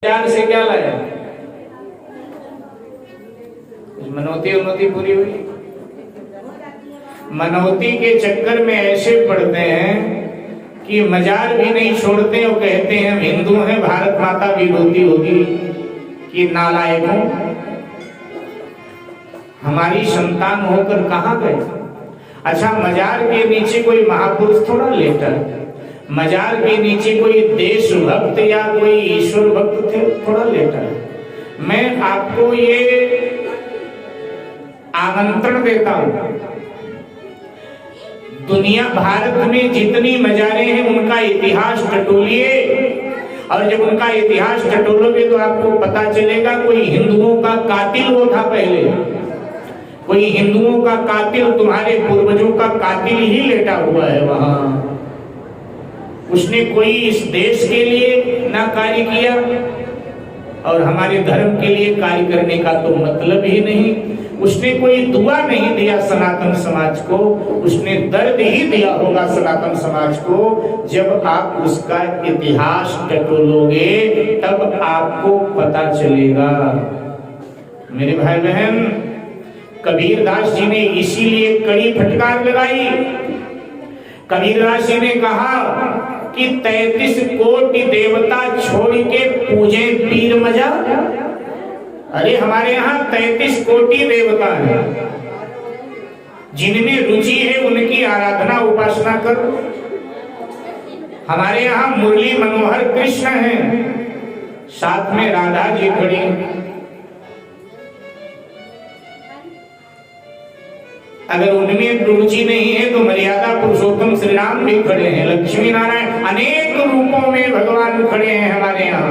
बाजार से क्या लाया? मनौती उन्नति पूरी हुई। मनौती के चक्कर में ऐसे पड़ते हैं कि मजार भी नहीं छोड़ते और कहते हैं हम हिंदू हैं, भारत माता भी रोती होगी कि नालायक हो, हमारी संतान होकर कहां गए। अच्छा, मजार के नीचे कोई महापुरुष थोड़ा लेटा है, मजार के नीचे कोई देशभक्त या कोई ईश्वर भक्त थे थोड़ा लेटा है। मैं आपको ये आमंत्रण देता हूं, दुनिया भारत में जितनी मजारें हैं उनका इतिहास टटोलिए, और जब उनका इतिहास टटोलोगे तो आपको पता चलेगा कोई हिंदुओं का कातिल वो था पहले, कोई हिंदुओं का कातिल, तुम्हारे पूर्वजों का कातिल ही लेटा हुआ है वहां। उसने कोई इस देश के लिए ना कार्य किया और हमारे धर्म के लिए कार्य करने का तो मतलब ही नहीं। उसने कोई दुआ नहीं दिया सनातन समाज को, उसने दर्द ही दिया होगा सनातन समाज को। जब आप उसका इतिहास टटोलोगे तब आपको पता चलेगा। मेरे भाई बहन, कबीरदास जी ने इसीलिए कड़ी फटकार लगाई। कबीरदास जी ने कहा कि 33 कोटि देवता छोड़ के पूजे पीर मजार। अरे हमारे यहाँ 33 कोटि देवता हैं, जिनमें रुचि है उनकी आराधना उपासना करो। हमारे यहाँ मुरली मनोहर कृष्ण हैं, साथ में राधा जी खड़ी। अगर उनमें रुचि नहीं है तो मर्यादा पुरुषोत्तम श्री राम भी खड़े हैं, लक्ष्मी नारायण अनेक रूपों में भगवान खड़े हैं हमारे यहाँ।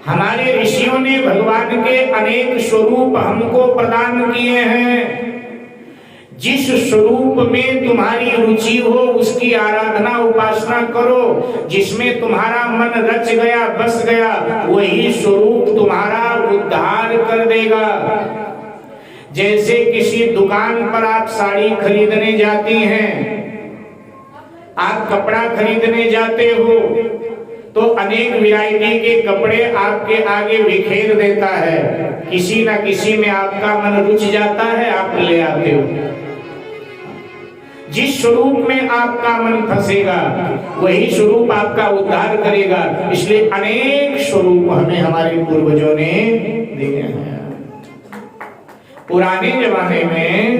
हमारे ऋषियों ने भगवान के अनेक स्वरूप हमको प्रदान किए हैं। जिस स्वरूप में तुम्हारी रुचि हो उसकी आराधना उपासना करो, जिसमें तुम्हारा मन रच गया बस गया वही स्वरूप तुम्हारा उद्धार कर देगा। जैसे किसी दुकान पर आप साड़ी खरीदने जाती हैं, आप कपड़ा खरीदने जाते हो तो अनेक वैरायटी के कपड़े आपके आगे बिखेर देता है, किसी ना किसी में आपका मन रुच जाता है, आप ले आते हो। जिस स्वरूप में आपका मन फंसेगा वही स्वरूप आपका उद्धार करेगा। इसलिए अनेक स्वरूप हमें हमारे पूर्वजों ने दिए हैं। पुराने जमाने में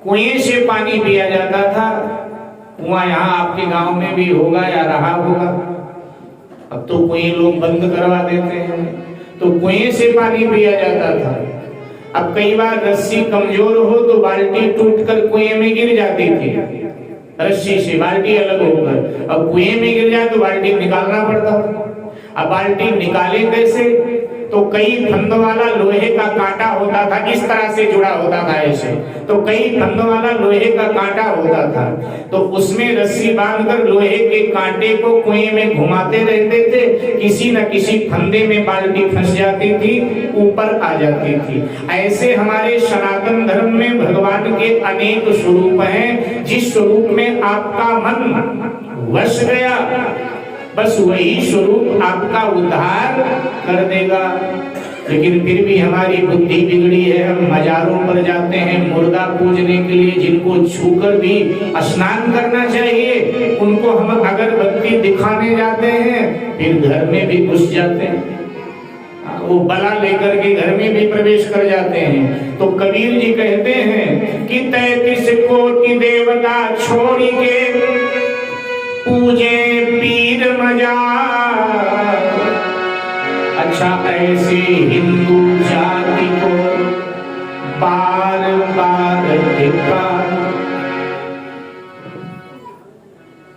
कुएं से पानी पिया जाता था। कुआं यहाँ आपके गांव में भी होगा या रहा होगा। अब तो कुएं लोग बंद करवा देते हैं, तो कुएं से पानी पिया जाता था। अब कई बार रस्सी कमजोर हो तो बाल्टी टूटकर कुएं में गिर जाती थी, रस्सी से बाल्टी अलग होकर। अब कुएं में गिर जाए तो बाल्टी निकालना पड़ता। अब बाल्टी निकाले कैसे? तो कई फंदों वाला लोहे का कांटा होता था, इस तरह से जुड़ा होता था ऐसे, तो कई फंदों वाला लोहे का कांटा होता था, तो उसमें रस्सी बांधकर लोहे के कांटे को कुएं में घुमाते रहते थे। किसी न किसी फंदे में बाल्टी फंस जाती थी, ऊपर आ जाती थी। ऐसे हमारे सनातन धर्म में भगवान के अनेक स्वरूप हैं। जिस स्वरूप में आपका मन वश गया बस वही स्वरूप आपका उद्धार कर देगा। लेकिन फिर भी हमारी बुद्धि बिगड़ी है, हम मजारों पर जाते हैं मुर्दा पूजने के लिए, जिनको छूकर भी स्नान करना चाहिए उनको हम अगरबत्ती दिखाने जाते हैं, फिर घर में भी घुस जाते हैं, वो बला लेकर के घर में भी प्रवेश कर जाते हैं। तो कबीर जी कहते हैं कि 33 कोटि देवता छोड़ के पूजे पीर मजार। अच्छा, ऐसे हिंदू जाति को बार बार धिक्कार।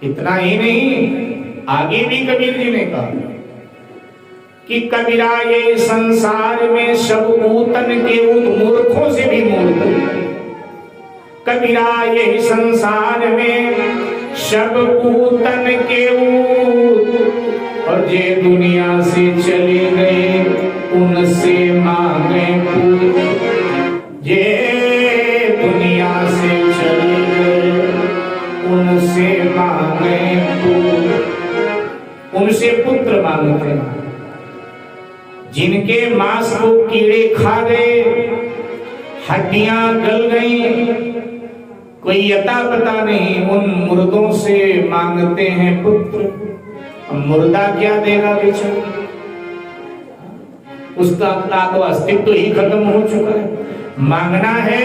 इतना ही नहीं, आगे भी कबीर जी ने कहा कि कबीरा ये संसार में सब पूतन के मूर्खों से भी मूर्ख। कबीरा ये संसार में सब पूतन के और जे दुनिया से चले गए उनसे मांगे पूत। जे दुनिया से चले गए उनसे मांगे पूत, उनसे पुत्र मांगते मारते हैं, जिनके मांस को कीड़े खा गए, हड्डियां गल गई, कोई अता पता नहीं, उन मुर्दों से मांगते हैं पुत्र। मुर्दा क्या देगा बेचारा, उसका तो अस्तित्व ही खत्म हो चुका है। मांगना है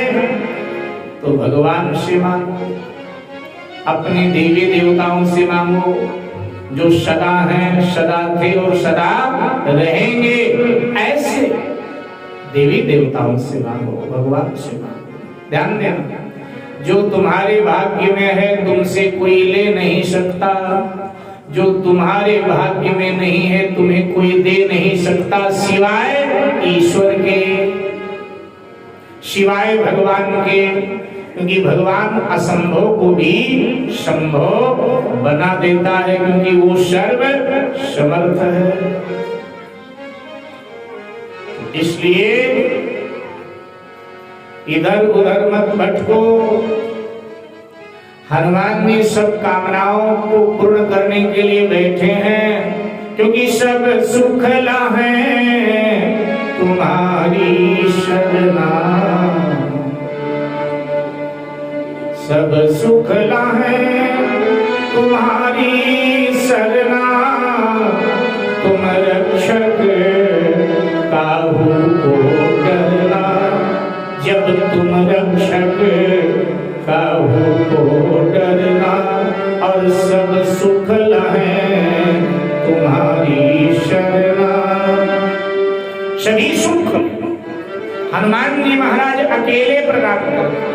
तो भगवान से मांगो, अपने देवी देवताओं से मांगो जो सदा हैं, सदा थे और सदा रहेंगे। ऐसे देवी देवताओं से मांगो, भगवान से मांगो। ध्यान देना, जो तुम्हारे भाग्य में है तुमसे कोई ले नहीं सकता, जो तुम्हारे भाग्य में नहीं है तुम्हें कोई दे नहीं सकता, सिवाय ईश्वर के, सिवाय भगवान के। क्योंकि भगवान असंभव को भी संभव बना देता है, क्योंकि वो सर्व समर्थ है। इसलिए इधर उधर मत भटको। हनुमान जी सब कामनाओं को पूर्ण करने के लिए बैठे हैं, क्योंकि सब सुख लाहे तुम्हारी शरणा, सब सुख लाहे तुम्हारी शरणा, तुम रक्षक काहू को डरना, जब तुम रक्षक काहू को डरना, और सब सुख लहे तुम्हारी शरणा। सभी सुख हनुमान जी महाराज अकेले प्रदान करते।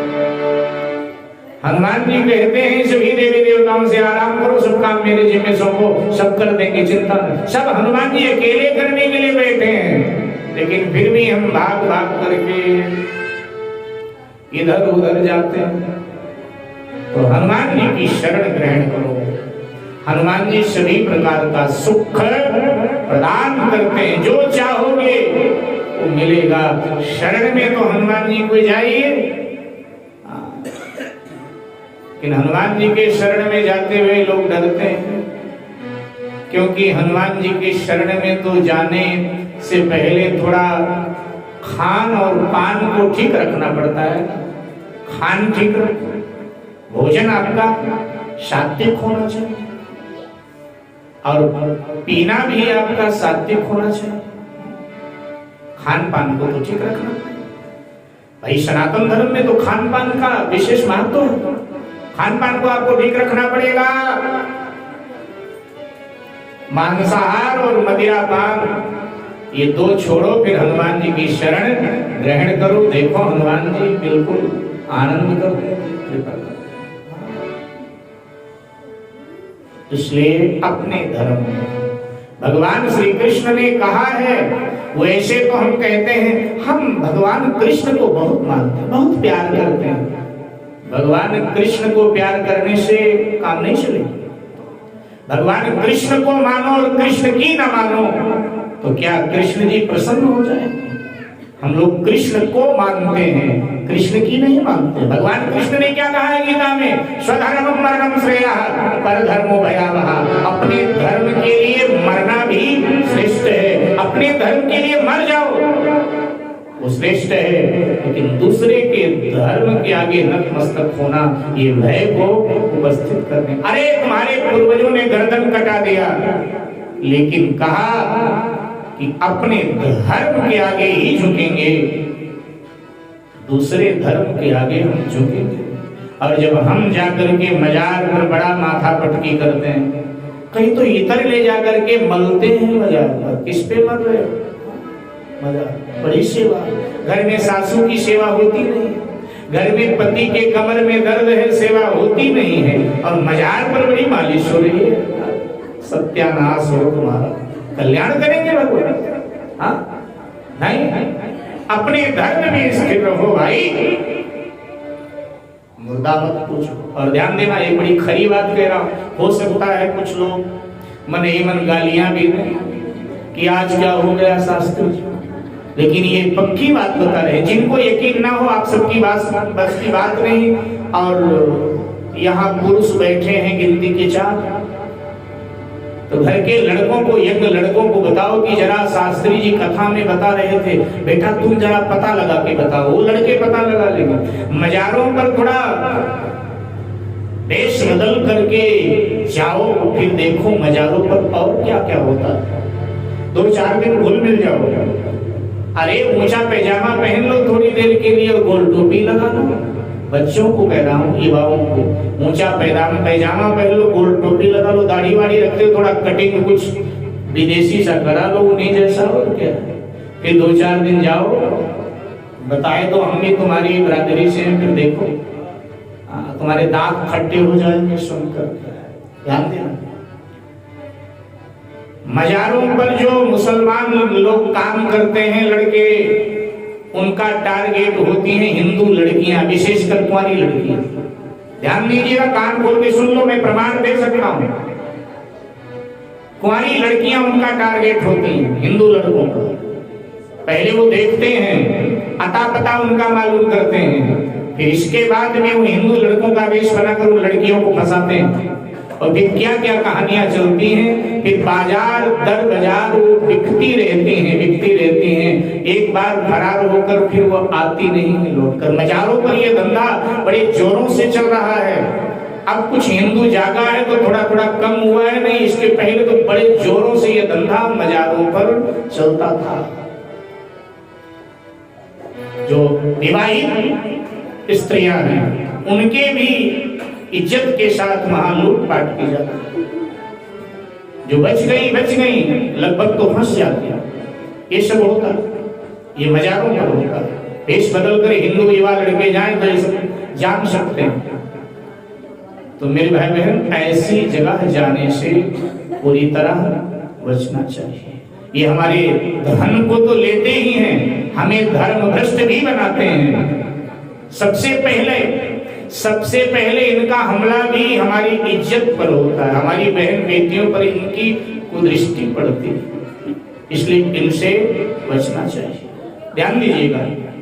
हनुमान जी कहते हैं सभी देवी देवताओं से आराम करो, सब काम मेरे जिम्मे सौंपो, सब कर देंगे, चिंता नहीं। सब हनुमान जी अकेले करने के लिए बैठे हैं, लेकिन फिर भी हम भाग भाग करके इधर उधर जाते हैं। तो हनुमान जी की शरण ग्रहण करो। हनुमान जी सभी प्रकार का सुख प्रदान करते हैं, जो चाहोगे वो मिलेगा। शरण में तो हनुमान जी को जाइए, लेकिन हनुमान जी के शरण में जाते हुए लोग डरते हैं, क्योंकि हनुमान जी के शरण में तो जाने से पहले थोड़ा खान और पान को ठीक रखना पड़ता है। खान ठीक रखो, भोजन आपका सात्विक होना चाहिए और पीना भी आपका सात्विक होना चाहिए। खान पान को तो ठीक रखना भाई। सनातन धर्म में तो खान पान का विशेष महत्व है। खान पान को आपको ठीक रखना पड़ेगा। मांसाहार और मदिरा पान ये दो छोड़ो, फिर हनुमान जी की शरण ग्रहण करो। देखो हनुमान जी बिल्कुल आनंद कर रहे हैं। इसलिए अपने धर्म भगवान श्री कृष्ण ने कहा है, वैसे तो हम कहते हैं हम भगवान कृष्ण को बहुत मानते हैं, बहुत प्यार करते हैं। भगवान कृष्ण को प्यार करने से काम नहीं चलेगा। भगवान कृष्ण को मानो और कृष्ण की ना मानो तो क्या कृष्ण जी प्रसन्न हो जाए? हम लोग कृष्ण को मानते हैं, कृष्ण की नहीं मानते। भगवान कृष्ण ने क्या कहा है गीता में? स्वधर्मं मरणं श्रेयः परधर्मो भयावह। अपने धर्म के लिए मरना भी श्रेष्ठ है। अपने धर्म के लिए मर जाओ वो श्रेष्ठ है, लेकिन दूसरे के धर्म के आगे नतमस्तक होना, ये भय को उपस्थित करने। अरे तुम्हारे पूर्वजों ने गर्दन कटा दिया, लेकिन कहा कि अपने धर्म के आगे ही झुकेंगे, दूसरे धर्म के आगे हम झुकेंगे। और जब हम जाकर के मजार पर बड़ा माथा पटकी करते हैं, कहीं तो इतर ले जाकर के मलते हैं मजार पर। किस पे मर रहे हो? मजार, बड़ी सेवा। घर में सासू की सेवा होती नहीं, घर में पति के कमर में दर्द है, सेवा होती नहीं है, और मजार पर बड़ी मालिश हो रही है। सत्यानाश हो तुम्हारा, कल्याण करेंगे भगवान? हाँ नहीं, अपने धर्म में स्थिर रहो भाई, मुर्दा मत पूछो। और ध्यान देना, एक बड़ी खरी बात कह रहा हूं। हो सकता है कुछ लोग मन ही मन गालियां भी दें कि आज क्या हो गया शास्त्री जी, लेकिन ये पक्की बात बता रहे। जिनको यकीन ना हो, आप सबकी बात बस की बात नहीं। और यहाँ पुरुष बैठे हैं गिनती के 4, तो घर के लड़कों को, यंग लड़कों को बताओ कि जरा शास्त्री जी कथा में बता रहे थे, बेटा तुम जरा पता लगा के बताओ। वो लड़के पता लगा लेंगे। मजारों पर थोड़ा देश बदल करके जाओ, फिर देखो मजारों पर और क्या क्या होता है। 2-4 दिन घुल मिल जाओ। अरे ऊंचा पैजामा पहन लो थोड़ी देर के लिए और गोल टोपी लगा लो। बच्चों को कह रहा हूँ, युवाओं को, ऊंचा पैजामा पहन लो, गोल टोपी लगा लो, दाढ़ी वाड़ी रख लो, थोड़ा कटिंग कुछ विदेशी सा करा लो उन्हीं जैसा, और क्या। फिर 2-4 दिन जाओ, बताए तो हम भी तुम्हारी बरादरी से हैं, फिर देखो तुम्हारे दांत खट्टे हो जाएंगे सुनकर। ध्यान देना। मजारों पर जो मुसलमान लोग काम करते हैं लड़के, उनका टारगेट होती हैं हिंदू लड़कियां, विशेषकर कुंवारी लड़कियां। ध्यान दीजिएगा, कान खोल के सुन लो, मैं प्रमाण दे सकता हूं। कुंवारी लड़कियां उनका टारगेट होती हैं, हिंदू लड़कों का। पहले वो देखते हैं, अता पता उनका मालूम करते हैं, फिर इसके बाद में वो हिंदू लड़कों का वेश बनाकर उन लड़कियों को फंसाते हैं। और फिर क्या क्या कहानियां चलती हैं। फिर बाजार दर बाजार वो बिकती रहती हैं। एक बार फरार होकर फिर वो आती नहीं है लौटकर। मजारों पर ये धंधा बड़े जोरों से चल रहा है। अब कुछ हिंदू जागा है तो थोड़ा थोड़ा कम हुआ है, नहीं इसके पहले तो बड़े जोरों से ये धंधा मजारों पर चलता था। जो विवाहित स्त्रियां हैं उनके भी इज्जत के साथ वहां लूटपाट की जाती। जो बच गई लगभग तो फंस जाती। ये सब होता, ये मजारों पर होता। भेष बदल कर हिंदू युवा लड़के जाएं तो ये सब जान सकते हैं। तो मेरे भाई बहन, ऐसी जगह जाने से पूरी तरह बचना चाहिए। ये हमारे धन को तो लेते ही हैं, हमें धर्म भ्रष्ट भी बनाते हैं। सबसे पहले इनका हमला भी हमारी इज्जत पर होता है, हमारी बहन बेटियों पर इनकी कुदृष्टि पड़ती है। इसलिए इनसे बचना चाहिए। ध्यान दीजिएगा।